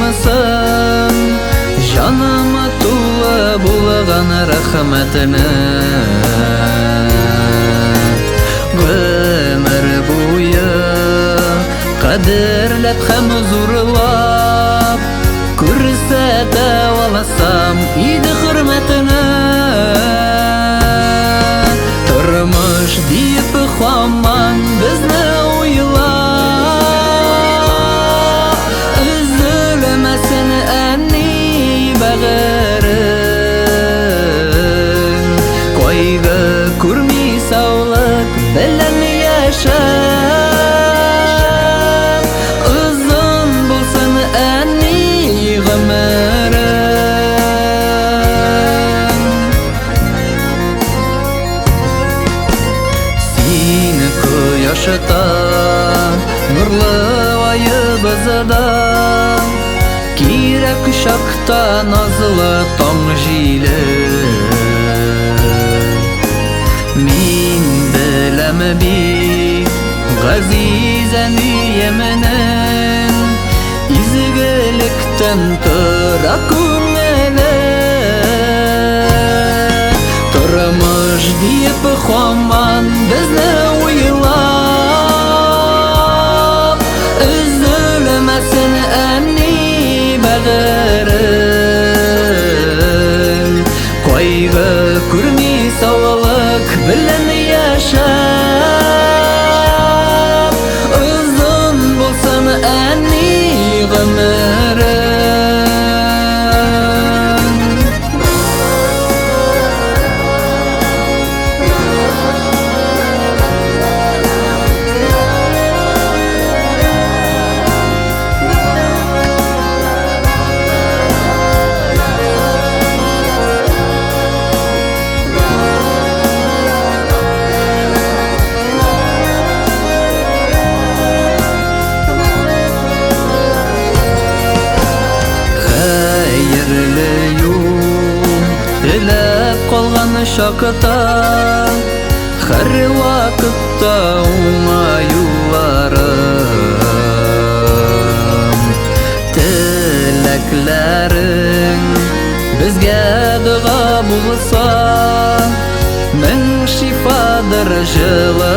мысың жаныма тулы булган рахмәтеңне гомер буе кадерләп һәм зурлап күрсәтә алсам иде хөрмәтеңне тормыш дип һаман безне уйла үзелмәсен әни бәгырың кайгы күрми саулык белән яшә озын булсын әни гомерең сине кояшта нурлы айыбызда кирәк чакта назлы таң җиле мин беләм бик газиз әниемнең изгелектән тора күңеле тормыш дип һаман безне уйлап өзелмәсен әни бәгырың кайгы күрми саулык белән яшәп озын булсын әни гомерең Теләп калган чакта һәр вакытта уңаюларым теләкләрең безгә дуга булса мең шифадыр җылы